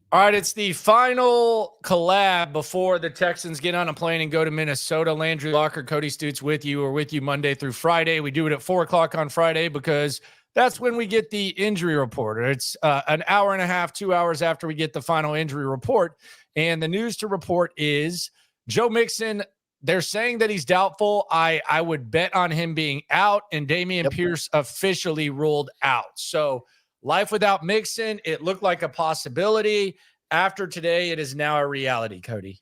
All right, it's the final collab before the Texans get on a plane and go to Minnesota. Landry Locker, Cody Stoots with you, or with you Monday through Friday. We do it at 4 o'clock on Friday because that's when we get the injury report. It's an hour and a half, 2 hours after we get the final injury report. And the news to report is Joe Mixon. They're saying that he's doubtful. I would bet on him being out, and Dameon Pierce officially ruled out. So life without Mixon, it looked like a possibility. After today, it is now a reality, Cody.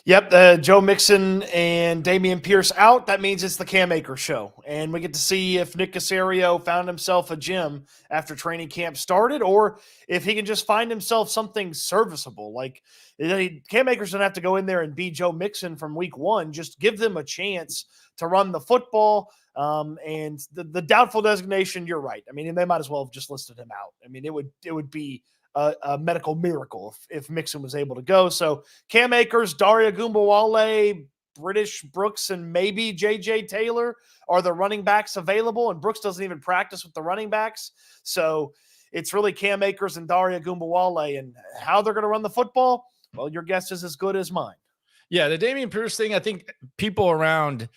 Yep, Joe Mixon and Dameon Pierce out. That means it's the Cam Akers show. And we get to see if Nick Caserio found himself a gym after training camp started, or if he can just find himself something serviceable. Like, Cam Akers doesn't have to go in there and be Joe Mixon from week one. Just give them a chance to run the football. And the doubtful designation, you're right. I mean, they might as well have just listed him out. I mean, it would be a medical miracle if Mixon was able to go. So Cam Akers, Daria Gumbawale, British Brooks, and maybe JJ Taylor are the running backs available. And Brooks doesn't even practice with the running backs. So it's really Cam Akers and Daria Gumbawale, and how they're going to run the football. Well, your guess is as good as mine. Yeah, the Dameon Pierce thing, I think people around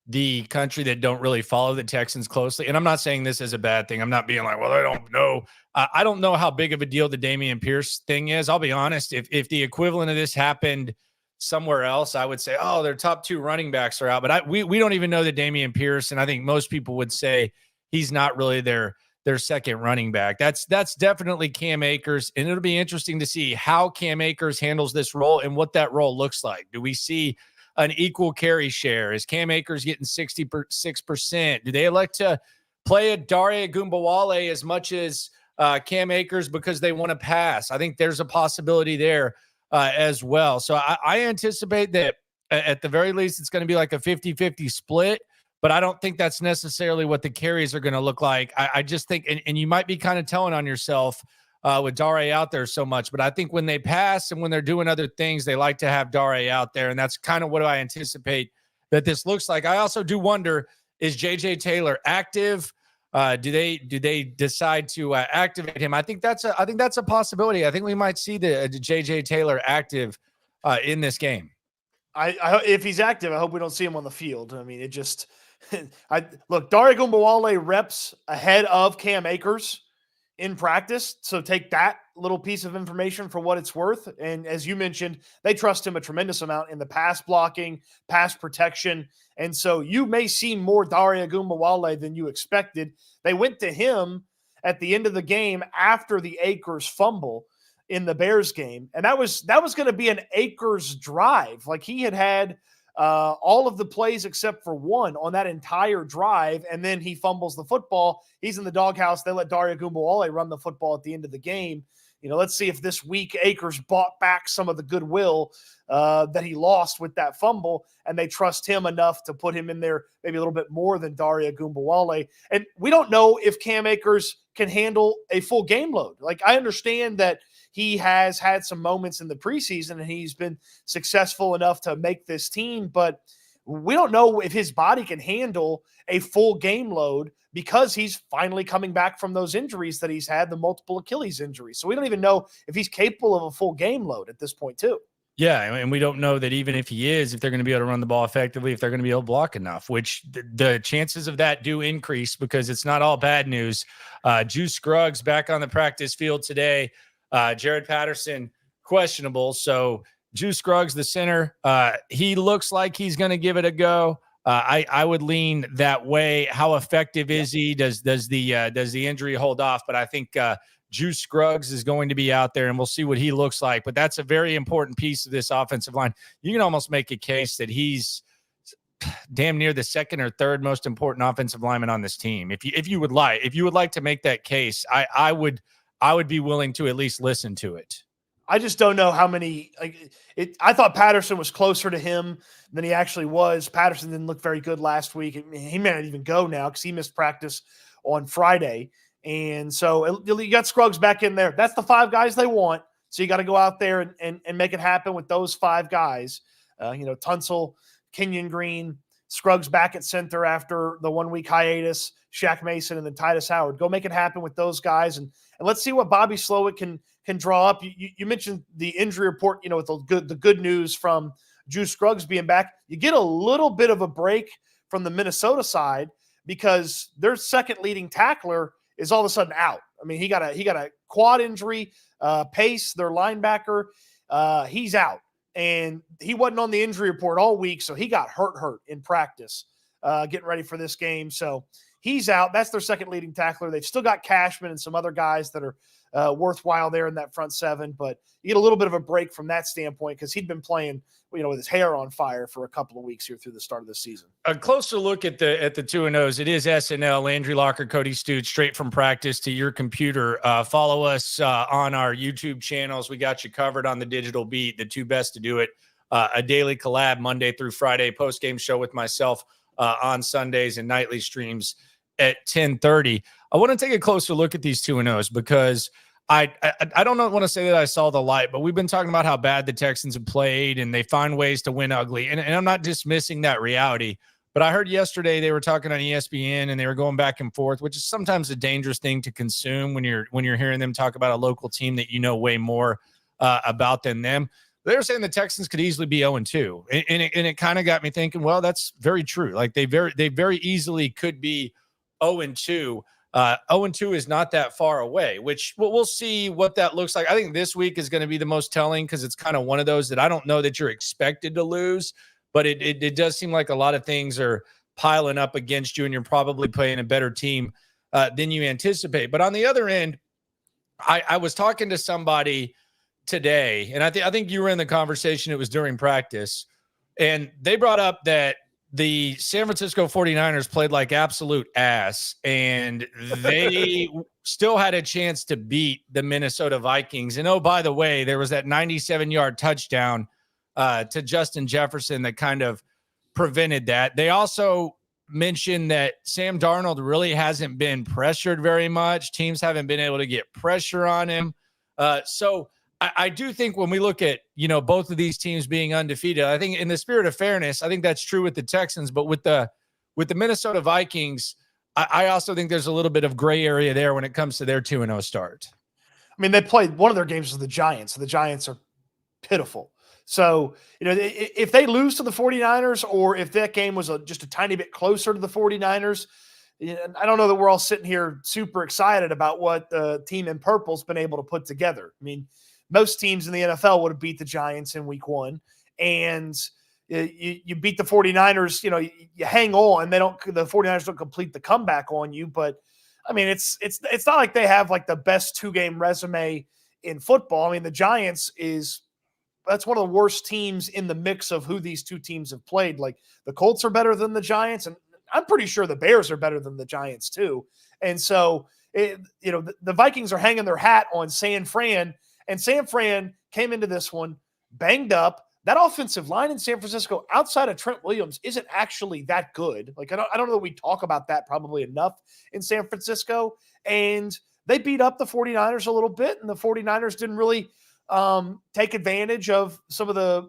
the country that don't really follow the Texans closely, and I'm not saying this is a bad thing. I'm not being like, well, I don't know. I don't know how big of a deal the Dameon Pierce thing is. I'll be honest. If the equivalent of this happened somewhere else, I would say, oh, their top two running backs are out. But we don't even know the Dameon Pierce, and I think most people would say he's not really their second running back. That's definitely Cam Akers, and it'll be interesting to see how Cam Akers handles this role and what that role looks like. Do we see an equal carry share? Is Cam Akers getting 66%? Do they elect to play a Daria Gumbawale as much as Cam Akers because they want to pass? I think there's a possibility there as well. So I anticipate that at the very least, it's going to be like a 50-50 split, but I don't think that's necessarily what the carries are going to look like. I just think, and you might be kind of telling on yourself with Dare out there so much, but I think when they pass and when they're doing other things, they like to have Dare out there, and that's kind of what I anticipate that this looks like. I also do wonder, is JJ Taylor active? Do they decide to activate him? I think that's a possibility. I think we might see the JJ Taylor active in this game. I if he's active, I hope we don't see him on the field. I mean, it just look, Daria Gumbawale reps ahead of Cam Akers in practice. So take that little piece of information for what it's worth. And as you mentioned, they trust him a tremendous amount in the pass blocking, pass protection. And so you may see more Daria Gumbawale than you expected. They went to him at the end of the game after the Akers fumble in the Bears game. And that was going to be an Akers drive. Like, he had all of the plays except for one on that entire drive, and then he fumbles the football. He's in the doghouse. They let Daria Gumbawale run the football at the end of the game. You know, let's see if this week Akers bought back some of the goodwill that he lost with that fumble, and they trust him enough to put him in there maybe a little bit more than Daria Gumbawale. And we don't know if Cam Akers can handle a full game load. Like, I understand that he has had some moments in the preseason and he's been successful enough to make this team, but we don't know if his body can handle a full game load because he's finally coming back from those injuries that he's had, the multiple Achilles injuries. So we don't even know if he's capable of a full game load at this point too. Yeah, and we don't know that even if he is, if they're going to be able to run the ball effectively, if they're going to be able to block enough, which the chances of that do increase because it's not all bad news. Juice Scruggs back on the practice field today. Jared Patterson, questionable. So Juice Scruggs, the center, he looks like he's going to give it a go. I would lean that way. How effective is he? Does the injury hold off? But I think Juice Scruggs is going to be out there, and we'll see what he looks like. But that's a very important piece of this offensive line. You can almost make a case that he's damn near the second or third most important offensive lineman on this team. If you would like to make that case, I would be willing to at least listen to it. I just don't know how many. I thought Patterson was closer to him than he actually was. Patterson didn't look very good last week. He may not even go now because he missed practice on Friday. And so you got Scruggs back in there. That's the five guys they want. So you got to go out there and make it happen with those five guys. Tunsil, Kenyon Green, Scruggs back at center after the 1 week hiatus, Shaq Mason, and then Titus Howard. Go make it happen with those guys. And let's see what Bobby Slowick can can draw up. You mentioned the injury report, with the good news from Juice Scruggs being back. You get a little bit of a break from the Minnesota side because their second leading tackler is all of a sudden out. I mean, he got a quad injury. Pace, their linebacker, he's out, and he wasn't on the injury report all week, so he got hurt in practice, getting ready for this game. So he's out. That's their second leading tackler. They've still got Cashman and some other guys that are worthwhile there in that front seven, but you get a little bit of a break from that standpoint because he'd been playing, with his hair on fire for a couple of weeks here through the start of the season. A closer look at the 2-0s. It is S&L, Landry Locker, Cody, Stoots, straight from practice to your computer. Follow us on our YouTube channels. We got you covered on the digital beat, the two best to do it. A daily collab Monday through Friday, post-game show with myself on Sundays, and nightly streams at 10:30. I want to take a closer look at these 2-0s because I don't want to say that I saw the light, but we've been talking about how bad the Texans have played and they find ways to win ugly. And I'm not dismissing that reality, but I heard yesterday they were talking on ESPN and they were going back and forth, which is sometimes a dangerous thing to consume when you're hearing them talk about a local team that you know way more about than them. They were saying the Texans could easily be 0-2. And it kind of got me thinking, well, that's very true. Like they very easily could be 0-2. 0-2 is not that far away, which we'll see what that looks like. I think this week is going to be the most telling because it's kind of one of those that I don't know that you're expected to lose, but it does seem like a lot of things are piling up against you and you're probably playing a better team than you anticipate. But on the other end, I was talking to somebody today, and I think you were in the conversation. It was during practice, and they brought up that the San Francisco 49ers played like absolute ass, and they still had a chance to beat the Minnesota Vikings. And, oh, by the way, there was that 97-yard touchdown to Justin Jefferson that kind of prevented that. They also mentioned that Sam Darnold really hasn't been pressured very much. Teams haven't been able to get pressure on him. So I do think when we look at, both of these teams being undefeated, I think in the spirit of fairness, I think that's true with the Texans, but with the Minnesota Vikings, I also think there's a little bit of gray area there when it comes to their 2-0 start. I mean, they played one of their games with the Giants, so the Giants are pitiful. So, if they lose to the 49ers or if that game was just a tiny bit closer to the 49ers, I don't know that we're all sitting here super excited about what the team in purple's been able to put together. I mean, most teams in the NFL would have beat the Giants in week one, and you beat the 49ers, you hang on. The 49ers don't complete the comeback on you, but I mean, it's not like they have like the best 2-game resume in football. I mean, the Giants that's one of the worst teams in the mix of who these two teams have played. Like the Colts are better than the Giants, and I'm pretty sure the Bears are better than the Giants too. And so, the Vikings are hanging their hat on San Fran. And San Fran came into this one banged up. That offensive line in San Francisco, outside of Trent Williams, isn't actually that good. Like I don't know that we talk about that probably enough in San Francisco. And they beat up the 49ers a little bit, and the 49ers didn't really take advantage of some of the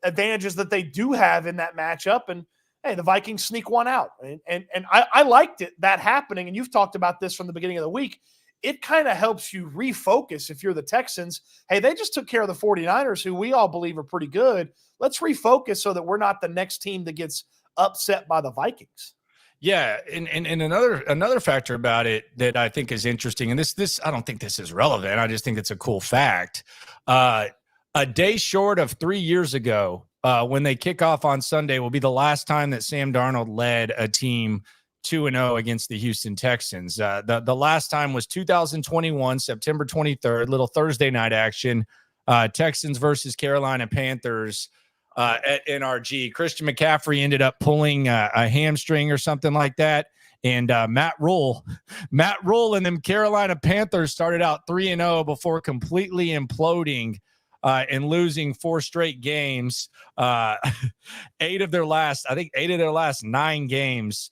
advantages that they do have in that matchup. And hey, the Vikings sneak one out. And I liked that happening. And you've talked about this from the beginning of the week. It kind of helps you refocus if you're the Texans. Hey, they just took care of the 49ers, who we all believe are pretty good. Let's refocus so that we're not the next team that gets upset by the Vikings. Yeah, and another factor about it that I think is interesting, and this I don't think this is relevant. I just think it's a cool fact. A day short of 3 years ago, when they kick off on Sunday, will be the last time that Sam Darnold led a team 2-0 against the Houston Texans. The last time was 2021, September 23rd, little Thursday night action, Texans versus Carolina Panthers at NRG. Christian McCaffrey ended up pulling a hamstring or something like that. And Matt Rule and them Carolina Panthers started out 3-0 before completely imploding and losing 4 straight games. 8 of their last 9 games.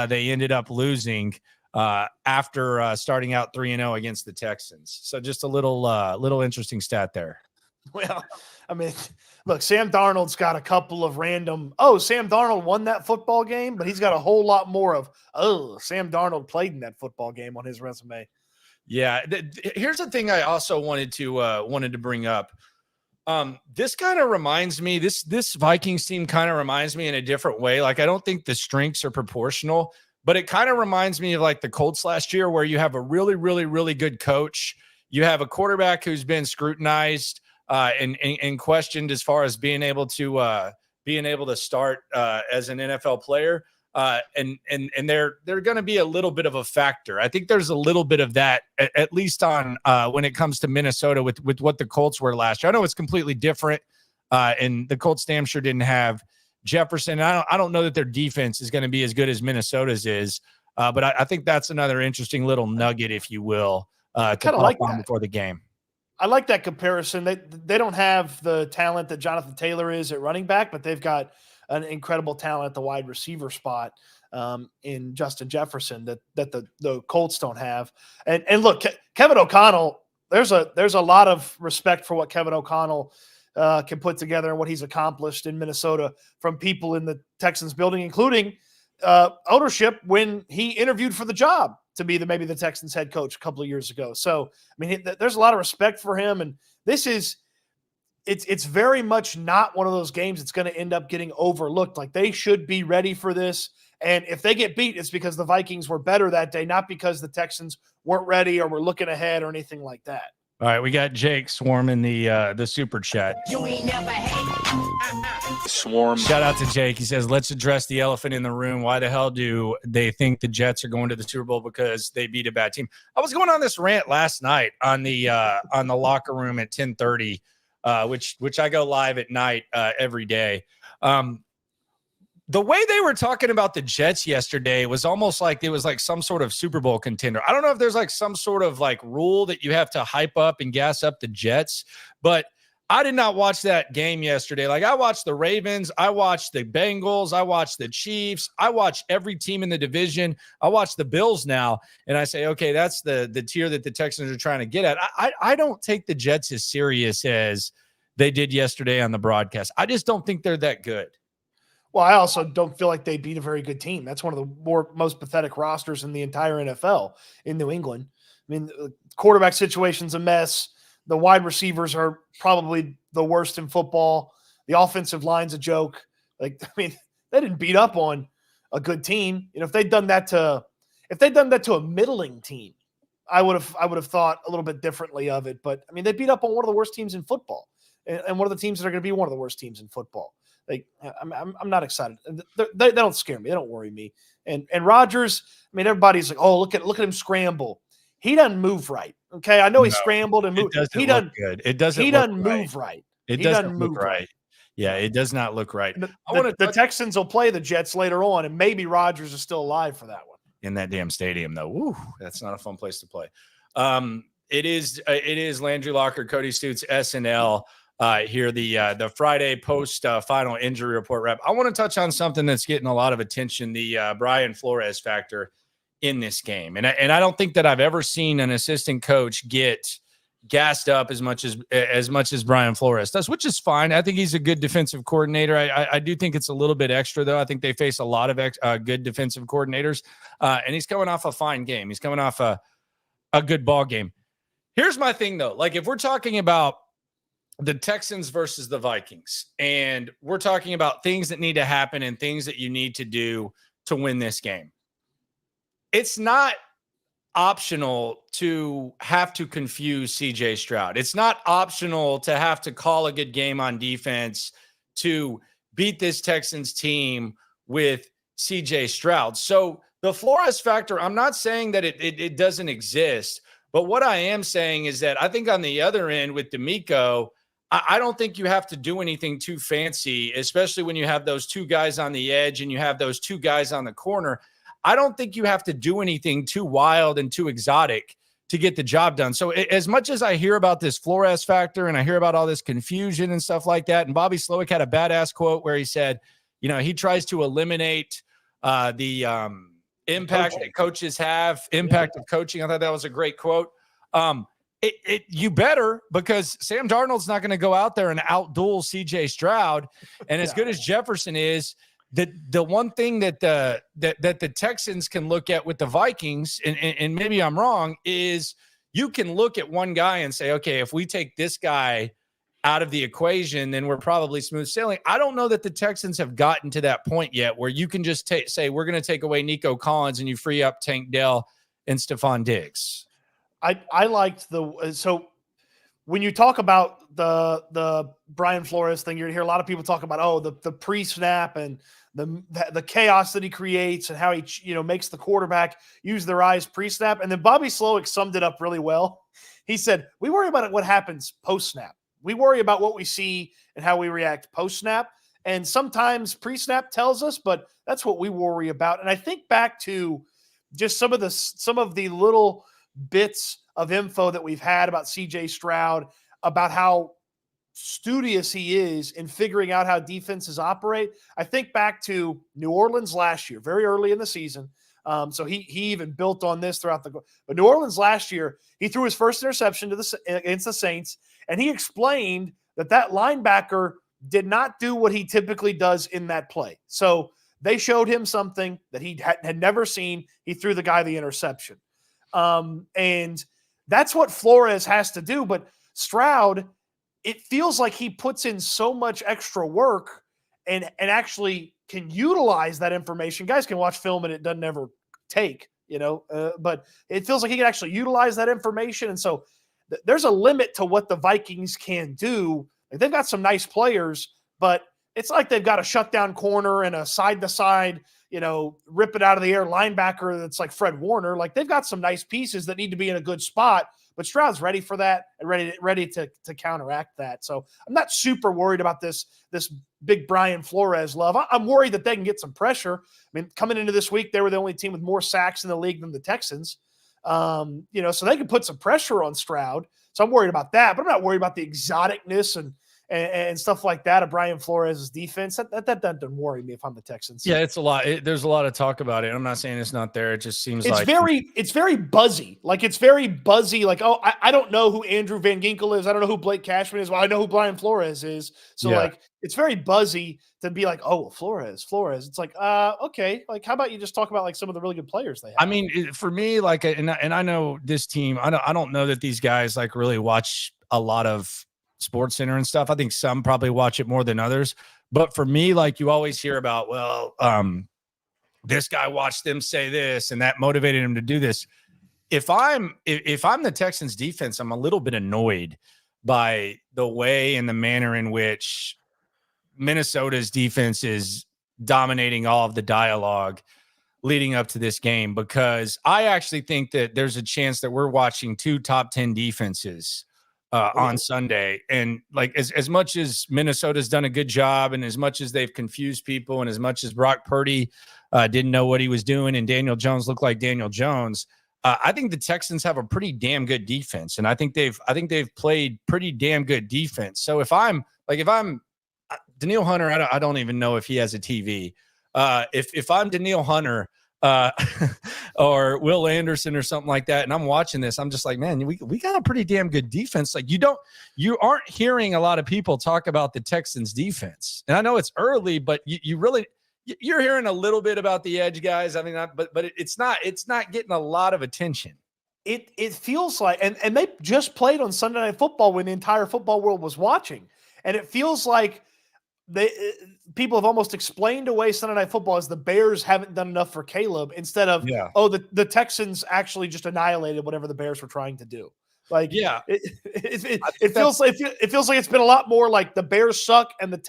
They ended up losing after starting out 3-0 against the Texans. So just a little interesting stat there. Well, I mean, look, Sam Darnold's got a couple of random, Sam Darnold won that football game, but he's got a whole lot more of, Sam Darnold played in that football game on his resume. Yeah. Here's the thing I also wanted to bring up. This kind of reminds me, this Vikings team kind of reminds me in a different way. Like, I don't think the strengths are proportional, but it kind of reminds me of like the Colts last year, where you have a really, really, really good coach. You have a quarterback who's been scrutinized and questioned as far as being able to start as an NFL player. And they're going to be a little bit of a factor. I think there's a little bit of that, at least on when it comes to Minnesota with what the Colts were last year. I know it's completely different, and the Colts damn sure didn't have Jefferson. I don't know that their defense is going to be as good as Minnesota's is, but I think that's another interesting little nugget, if you will, to Kind of pop like on that before the game. I like that comparison. They don't have the talent that Jonathan Taylor is at running back, but they've got an incredible talent at the wide receiver spot in Justin Jefferson that the Colts don't have. And look, Kevin O'Connell, there's a lot of respect for what Kevin O'Connell can put together and what he's accomplished in Minnesota from people in the Texans building, including ownership when he interviewed for the job to be maybe the Texans head coach a couple of years ago. So, I mean, there's a lot of respect for him. And it's very much not one of those games that's going to end up getting overlooked. Like, they should be ready for this. And if they get beat, it's because the Vikings were better that day, not because the Texans weren't ready or were looking ahead or anything like that. All right, we got Jake swarming the super chat. You ain't never hate. Swarm. Shout out to Jake. He says, let's address the elephant in the room. Why the hell do they think the Jets are going to the Super Bowl? Because they beat a bad team. I was going on this rant last night on the locker room at 10:30, which I go live at night every day. The way they were talking about the Jets yesterday was almost like it was like some sort of Super Bowl contender. I don't know if there's like some sort of like rule that you have to hype up and gas up the Jets, but I did not watch that game yesterday. Like, I watched the Ravens, I watched the Bengals, I watched the Chiefs, I watched every team in the division. I watch the Bills now, and I say, okay, that's the tier that the Texans are trying to get at. I don't take the Jets as serious as they did yesterday on the broadcast. I just don't think they're that good. Well, I also don't feel like they beat a very good team. That's one of the most pathetic rosters in the entire NFL in New England. I mean, the quarterback situation's a mess. The wide receivers are probably the worst in football. The offensive line's a joke. Like, I mean, they didn't beat up on a good team. You know, if they'd done that to a middling team, I would have thought a little bit differently of it. But I mean, they beat up on one of the worst teams in football, and one of the teams that are going to be one of the worst teams in football. Like, I'm not excited. They don't scare me. They don't worry me. And Rodgers, I mean, everybody's like, oh, look at him scramble. He doesn't move right. Okay, I know he scrambled and moved. He doesn't look good. It doesn't. He doesn't move right. It doesn't look right. Yeah, it does not look right. The Texans will play the Jets later on, and maybe Rodgers is still alive for that one. In that damn stadium, though. Woo, that's not a fun place to play. It is Landry Locker, Cody Stoots, S&L. Here, the Friday post final injury report wrap. I want to touch on something that's getting a lot of attention: the Brian Flores factor in this game. And I don't think that I've ever seen an assistant coach get gassed up as much as Brian Flores does, which is fine. I think he's a good defensive coordinator. I do think it's a little bit extra, though. I think they face a lot of good defensive coordinators, and he's coming off a fine game. He's coming off a good ball game. Here's my thing, though. Like, if we're talking about the Texans versus the Vikings, and we're talking about things that need to happen and things that you need to do to win this game, it's not optional to have to confuse CJ Stroud. It's not optional to have to call a good game on defense to beat this Texans team with CJ Stroud. So the Flores factor, I'm not saying that it doesn't exist, but what I am saying is that I think on the other end with Nico, I don't think you have to do anything too fancy, especially when you have those two guys on the edge and you have those two guys on the corner. I don't think you have to do anything too wild and too exotic to get the job done. So as much as I hear about this Flores factor and I hear about all this confusion and stuff like that, and Bobby Slowick had a badass quote where he said, you know, he tries to eliminate the impact that coaches have, impact of coaching. I thought that was a great quote. You better, because Sam Darnold's not going to go out there and outduel CJ Stroud. And as good as Jefferson is, the one thing that the Texans can look at with the Vikings, and maybe I'm wrong, is you can look at one guy and say, okay, if we take this guy out of the equation, then we're probably smooth sailing. I don't know that the Texans have gotten to that point yet where you can just say, we're going to take away Nico Collins and you free up Tank Dell and Stefon Diggs. I liked so when you talk about the Brian Flores thing, you're going to hear a lot of people talk about, the pre-snap and the chaos that he creates and how he, makes the quarterback use their eyes pre-snap. And then Bobby Slowick summed it up really well. He said, we worry about what happens post-snap. We worry about what we see and how we react post-snap. And sometimes pre-snap tells us, but that's what we worry about. And I think back to just some of the little bits of info that we've had about CJ Stroud, about how studious he is in figuring out how defenses operate. I think back to New Orleans last year, very early in the season. So he even built on this throughout but New Orleans last year, he threw his first interception against the Saints, and he explained that linebacker did not do what he typically does in that play. So they showed him something that he had never seen. He threw the guy the interception. And that's what Flores has to do. But Stroud, it feels like he puts in so much extra work and actually can utilize that information. Guys can watch film and it doesn't ever take, but it feels like he can actually utilize that information. And so there's a limit to what the Vikings can do. Like, they've got some nice players, but it's like they've got a shutdown corner and a side-to-side, rip it out of the air linebacker that's like Fred Warner. Like, they've got some nice pieces that need to be in a good spot, but Stroud's ready for that and ready to counteract that. So I'm not super worried about this big Brian Flores love. I'm worried that they can get some pressure. I mean, coming into this week, they were the only team with more sacks in the league than the Texans. So they can put some pressure on Stroud. So I'm worried about that, but I'm not worried about the exoticness and stuff like that of Brian Flores' defense. That doesn't worry me if I'm the Texans. Yeah, it's a lot. There's a lot of talk about it. I'm not saying it's not there. It just seems it's very buzzy. Like, it's very buzzy. Like, I don't know who Andrew Van Ginkel is. I don't know who Blake Cashman is. Well, I know who Brian Flores is. So like, it's very buzzy to be like, oh, Flores. It's like, okay. Like, how about you just talk about like some of the really good players they have? I mean, for me, like, and I know this team, I don't know that these guys like really watch a lot of Sports Center and stuff. I think some probably watch it more than others. But for me, like, you always hear about, this guy watched them say this and that motivated him to do this. If I'm the Texans defense, I'm a little bit annoyed by the way and the manner in which Minnesota's defense is dominating all of the dialogue leading up to this game, because I actually think that there's a chance that we're watching two top 10 defenses on Sunday. And like, as much as Minnesota's done a good job, and as much as they've confused people, and as much as Brock Purdy didn't know what he was doing, and Daniel Jones looked like Daniel Jones, I think the Texans have a pretty damn good defense, and I think they've played pretty damn good defense. So if I'm Danielle Hunter, I don't even know if he has a TV. If I'm Danielle Hunter or Will Anderson or something like that, and I'm watching this, I'm just like, man, we got a pretty damn good defense. Like, you aren't hearing a lot of people talk about the Texans defense. And I know it's early, but you're hearing a little bit about the edge guys. I mean, but it's not getting a lot of attention. It feels like, and they just played on Sunday Night Football when the entire football world was watching. And it feels like people have almost explained away Sunday Night Football as the Bears haven't done enough for Caleb, instead of, the Texans actually just annihilated whatever the Bears were trying to do. Like, it feels like it's been a lot more like the Bears suck and the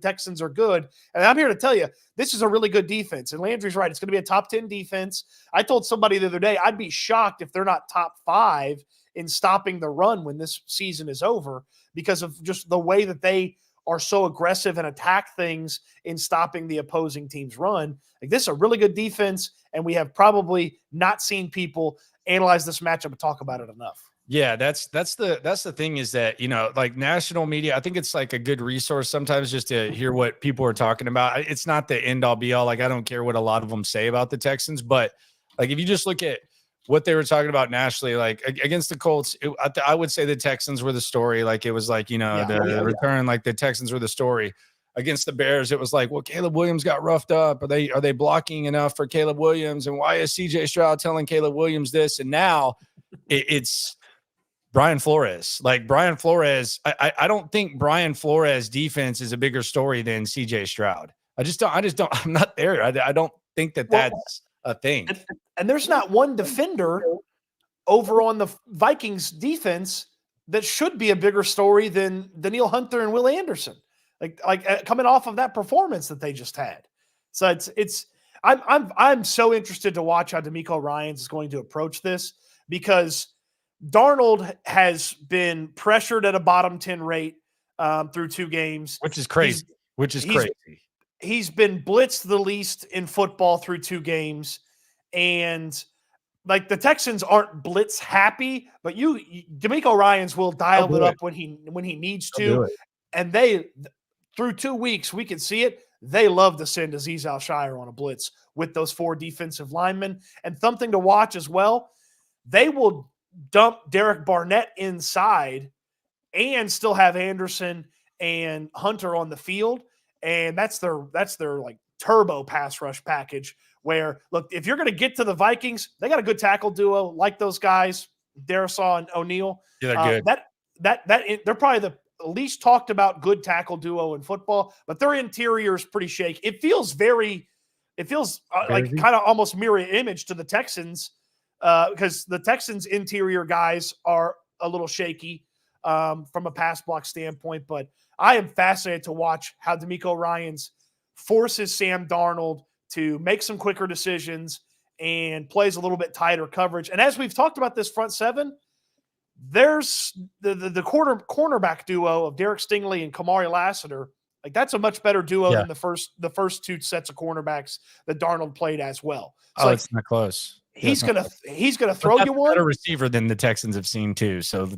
Texans are good. And I'm here to tell you, this is a really good defense. And Landry's right. It's going to be a top 10 defense. I told somebody the other day, I'd be shocked if they're not top 5 in stopping the run when this season is over, because of just the way that they are so aggressive and attack things in stopping the opposing team's run. Like, this is a really good defense, and we have probably not seen people analyze this matchup and talk about it enough. Yeah, that's the thing, is that, like, national media, I think it's like a good resource sometimes just to hear what people are talking about. It's not the end all be all. Like, I don't care what a lot of them say about the Texans, but like, if you just look at what they were talking about nationally, like against the Colts, I would say the Texans were the story. Like, it was like, the return, like the Texans were the story. against the Bears, it was like, well, Caleb Williams got roughed up. Are they blocking enough for Caleb Williams? And why is CJ Stroud telling Caleb Williams this? And now it's Brian Flores. Like Brian Flores, I don't think Brian Flores defense is a bigger story than CJ Stroud. I just don't, I'm not there. I don't think that's a thing. And there's not one defender over on the Vikings defense that should be a bigger story than Danielle Hunter and Will Anderson. Like coming off of that performance that they just had. So I'm so interested to watch how DeMeco Ryans is going to approach this, because Darnold has been pressured at a bottom 10 rate through 2 games, which is crazy. He's been blitzed the least in football through 2 games, and like the Texans aren't blitz happy, but DeMeco Ryans will dial it up when he needs to, and they through 2 weeks we can see it. They love to send Azeez Al-Shire on a blitz with those 4 defensive linemen, and something to watch as well. They will dump Derek Barnett inside and still have Anderson and Hunter on the field. And that's their like turbo pass rush package, where look, if you're going to get to the Vikings, they got a good tackle duo like those guys, Darisaw and O'Neal. Yeah, they're good. They're probably the least talked about good tackle duo in football, but their interior is pretty shaky. It feels like kind of almost mirror image to the Texans, because the Texans interior guys are a little shaky from a pass block standpoint. But I am fascinated to watch how DeMeco Ryans forces Sam Darnold to make some quicker decisions and plays a little bit tighter coverage. And as we've talked about this front 7, there's the cornerback duo of Derek Stingley and Kamari Lassiter. Like that's a much better duo than the first 2 sets of cornerbacks that Darnold played as well. So it's not close. He's gonna throw you one. Better receiver than the Texans have seen too. So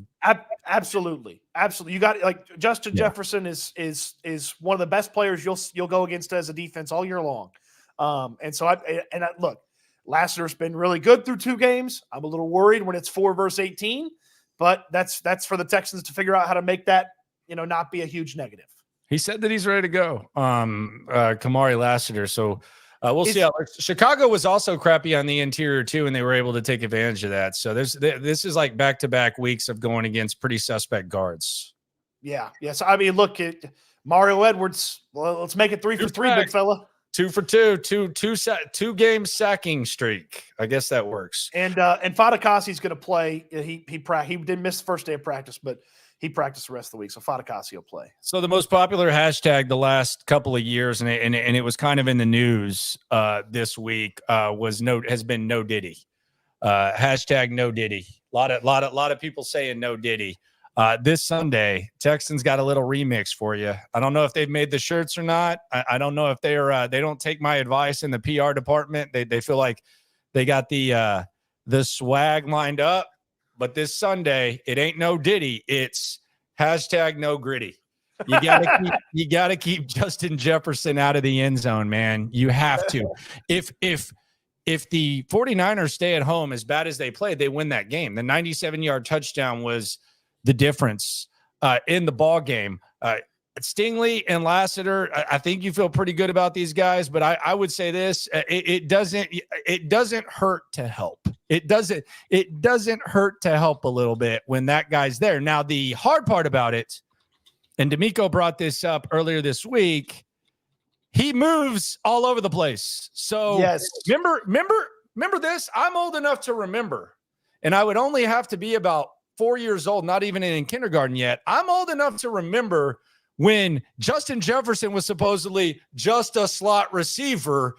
absolutely. You got like Justin Jefferson is one of the best players you'll go against as a defense all year long. Look, Lassiter's been really good through 2 games. I'm a little worried when it's 4 versus 18, but that's for the Texans to figure out how to make that not be a huge negative. He said that he's ready to go. Kamari Lassiter. So. We'll see how Chicago was also crappy on the interior too, and they were able to take advantage of that. So this is like back-to-back weeks of going against pretty suspect guards. Yeah. Yes. I mean, look at Mario Edwards. Well, let's make it 3 for 3, big fella. 2 for 2, 2 game sacking streak. I guess that works. And Fadakasi's going to play. He didn't miss the first day of practice, but he practiced the rest of the week, so Fadakasi will play. So the most popular hashtag the last couple of years, and it was kind of in the news this week, has been no Diddy. Hashtag no Diddy. A lot of people saying no Diddy. This Sunday, Texans got a little remix for you. I don't know if they've made the shirts or not. I don't know if they don't take my advice in the PR department. They feel like they got the swag lined up. But this Sunday, it ain't no Diddy. It's hashtag no gritty. You gotta keep Justin Jefferson out of the end zone, man. You have to. If the 49ers stay at home as bad as they played, they win that game. The 97-yard touchdown was the difference in the ball game. Stingley and Lassiter, I think you feel pretty good about these guys, but I would say this: it doesn't hurt to help. It doesn't hurt to help a little bit when that guy's there. Now, the hard part about it, and DeMeco brought this up earlier this week, he moves all over the place. So yes. remember this? I'm old enough to remember, and I would only have to be about 4 years old, not even in kindergarten yet. I'm old enough to remember when Justin Jefferson was supposedly just a slot receiver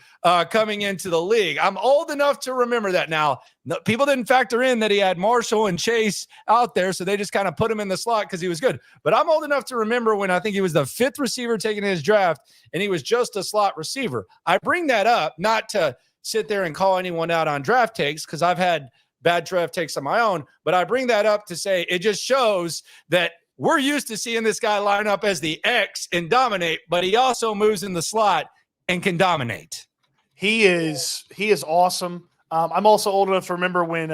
coming into the league. I'm old enough to remember that. Now, people didn't factor in that he had Marshall and Chase out there, so they just kind of put him in the slot because he was good. But I'm old enough to remember when I think he was the 5th receiver taken in his draft, and he was just a slot receiver. I bring that up not to sit there and call anyone out on draft takes, because I've had bad draft takes on my own, but I bring that up to say it just shows that we're used to seeing this guy line up as the X and dominate, but he also moves in the slot and can dominate. He is awesome. I'm also old enough to remember when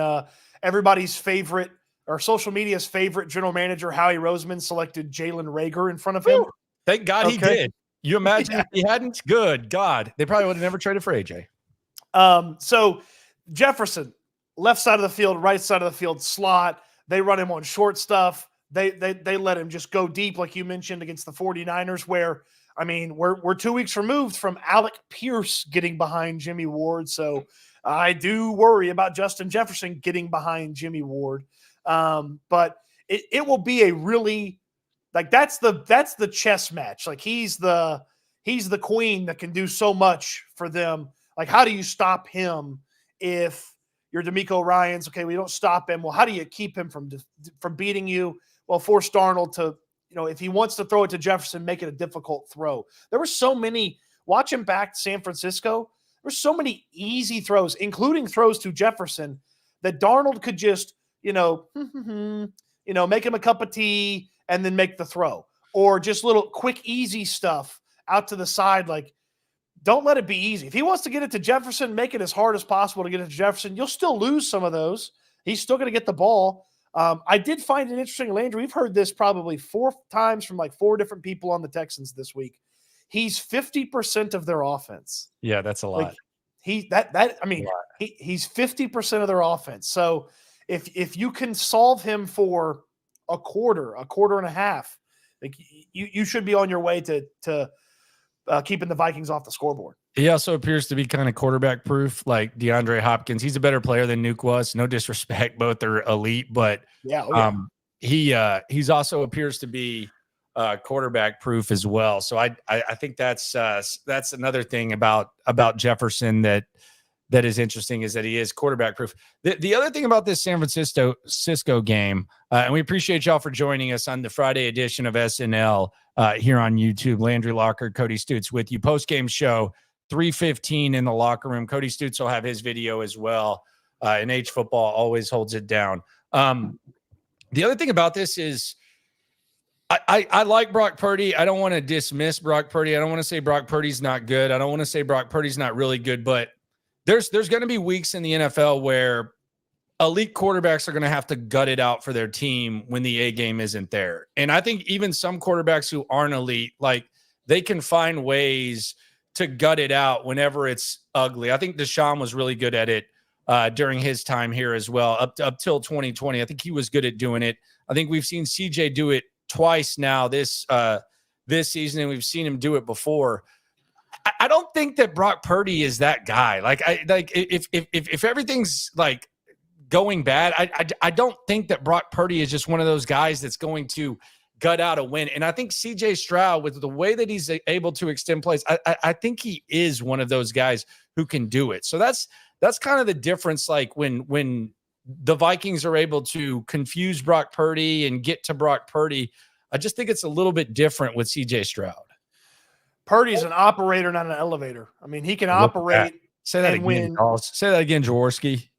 everybody's favorite or social media's favorite general manager, Howie Roseman, selected Jalen Reagor in front of him. Thank God he did. You imagine if he hadn't? Good God. They probably would have never traded for AJ. So Jefferson, left side of the field, right side of the field, slot. They run him on short stuff. They let him just go deep, like you mentioned, against the 49ers, where, I mean, we're 2 weeks removed from Alec Pierce getting behind Jimmy Ward. So I do worry about Justin Jefferson getting behind Jimmy Ward. But it will be a really, like, that's the chess match. Like, he's the queen that can do so much for them. Like, how do you stop him if you're DeMeco Ryans? Okay, we don't stop him. Well, how do you keep him from beating you? Well, force Darnold to, if he wants to throw it to Jefferson, make it a difficult throw. There were so many, watch him back to San Francisco, there were so many easy throws, including throws to Jefferson, that Darnold could just, make him a cup of tea and then make the throw. Or just little quick, easy stuff out to the side. Like, don't let it be easy. If he wants to get it to Jefferson, make it as hard as possible to get it to Jefferson. You'll still lose some of those. He's still going to get the ball. I did find it interesting, Landry. We've heard this probably 4 times from like 4 different people on the Texans this week. He's 50% of their offense. Yeah, that's a lot. Like, he's 50% of their offense. So if you can solve him for a quarter and a half, like, you should be on your way to keeping the Vikings off the scoreboard. He also appears to be kind of quarterback proof, like DeAndre Hopkins. He's a better player than Nuke was. No disrespect, both are elite, but he's also appears to be quarterback proof as well. So I think that's another thing about Jefferson that is interesting, is that he is quarterback proof. The other thing about this San Francisco game, and we appreciate y'all for joining us on the Friday edition of S&L here on YouTube. Landry Locker, Cody Stoots with you. Post-game show, 3:15 in the locker room. Cody Stoots will have his video as well. And H Football always holds it down. The other thing about this is I like Brock Purdy. I don't want to dismiss Brock Purdy. I don't want to say Brock Purdy's not good. I don't want to say Brock Purdy's not really good, but there's going to be weeks in the NFL where elite quarterbacks are going to have to gut it out for their team when the A game isn't there. And I think even some quarterbacks who aren't elite, like, they can find ways to gut it out whenever it's ugly. I think Deshaun was really good at it during his time here as well, up till 2020. I think he was good at doing it. I think we've seen CJ do it twice now this season, and we've seen him do it before. I don't think that Brock Purdy is that guy. If everything's like going bad, I don't think that Brock Purdy is just one of those guys that's going to gut out a win. And I think CJ Stroud, with the way that he's able to extend plays, I think he is one of those guys who can do it. So that's kind of the difference. Like, when the Vikings are able to confuse Brock Purdy and get to Brock Purdy, I just think it's a little bit different with CJ Stroud. Purdy's an operator, not an elevator. I mean, he can operate. Say that again, Charles. Say that again, Jaworski.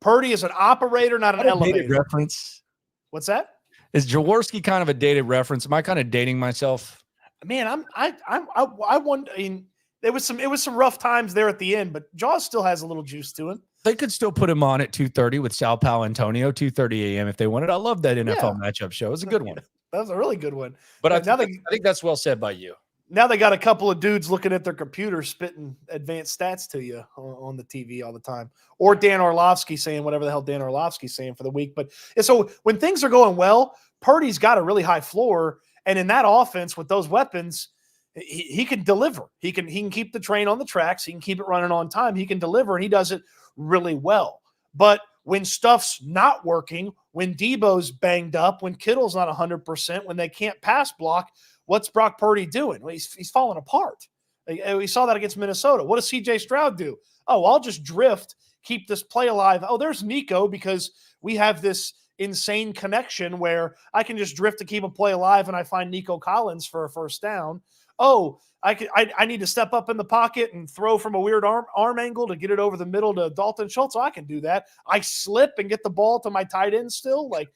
Purdy is an operator, not an elevator. Reference. What's that? Is Jaworski kind of a dated reference? Am I kind of dating myself? Man, I wonder. I mean, it was some rough times there at the end, but Jaws still has a little juice to him. They could still put him on at 2:30 with Sal Paolantonio, 2:30 a.m. if they wanted. I love that NFL matchup show. It was a good one. That was a really good one. But I think that's well said by you. Now they got a couple of dudes looking at their computers, spitting advanced stats to you on the TV all the time. Or Dan Orlovsky saying whatever the hell Dan Orlovsky's saying for the week. But so when things are going well, Purdy's got a really high floor. And in that offense with those weapons, he can deliver. He can keep the train on the tracks. He can keep it running on time. He can deliver, and he does it really well. But when stuff's not working, when Debo's banged up, when Kittle's not 100%, when they can't pass block, what's Brock Purdy doing? Well, he's falling apart. We saw that against Minnesota. What does CJ Stroud do? Oh, I'll just drift, keep this play alive. Oh, there's Nico, because we have this insane connection where I can just drift to keep a play alive, and I find Nico Collins for a first down. Oh, I need to step up in the pocket and throw from a weird arm angle to get it over the middle to Dalton Schultz. Oh, I can do that. I slip and get the ball to my tight end still. Like,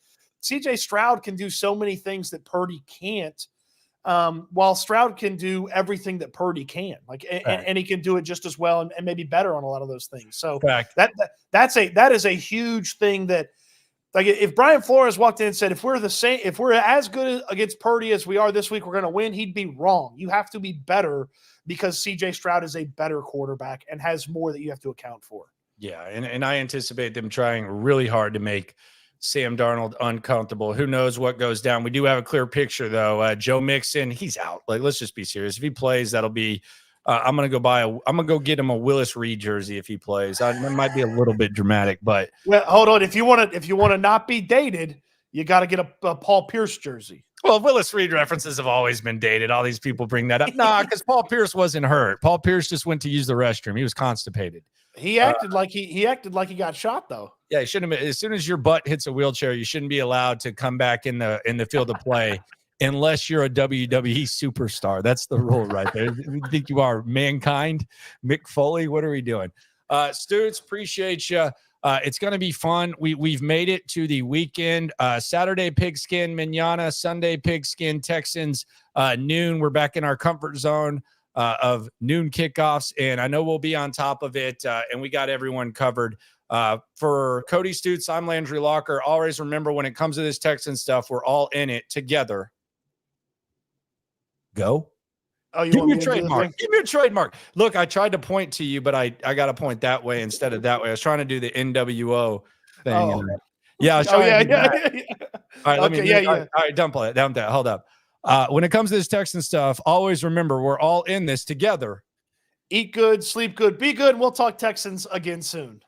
CJ Stroud can do so many things that Purdy can't. While Stroud can do everything that Purdy can, and he can do it just as well and maybe better on a lot of those things. So that is a huge thing that Like if Brian Flores walked in and said, if we're as good against Purdy as we are this week, we're going to win, he'd be wrong. You have to be better because CJ Stroud is a better quarterback and has more that you have to account for. Yeah, and I anticipate them trying really hard to make Sam Darnold uncomfortable. Who knows what goes down? We do have a clear picture, though. Joe Mixon, he's out. Like, let's just be serious. If he plays, that'll be I'm gonna go get him a Willis Reed jersey if he plays. That might be a little bit dramatic, but well, hold on. If you want to not be dated, you got to get a Paul Pierce jersey. Well, Willis Reed references have always been dated. All these people bring that up. Nah, because Paul Pierce wasn't hurt. Paul Pierce just went to use the restroom. He was constipated. He acted like he got shot though. Yeah, he shouldn't have. As soon as your butt hits a wheelchair, you shouldn't be allowed to come back in the field of play unless you're a WWE superstar. That's the rule right there. You think you are Mankind, Mick Foley? What are we doing? Stoots, appreciate you. It's going to be fun. We've made it to the weekend. Saturday pigskin, manana. Sunday pigskin, Texans. Noon. We're back in our comfort zone of noon kickoffs, and I know we'll be on top of it. And we got everyone covered. For Cody Stoots, I'm Landry Locker. Always remember, when it comes to this Texan stuff, we're all in it together. Go. Oh, you Give want me a me to do the trademark. thing? Give me a trademark. Look, I tried to point to you, but I got to point that way instead of that way. I was trying to do the NWO thing. Oh. Yeah, I was Oh trying to do yeah. that. All right, let me. All right, don't play it. Down that. Hold up. When it comes to this Texan stuff, always remember we're all in this together. Eat good, sleep good, be good. And we'll talk Texans again soon.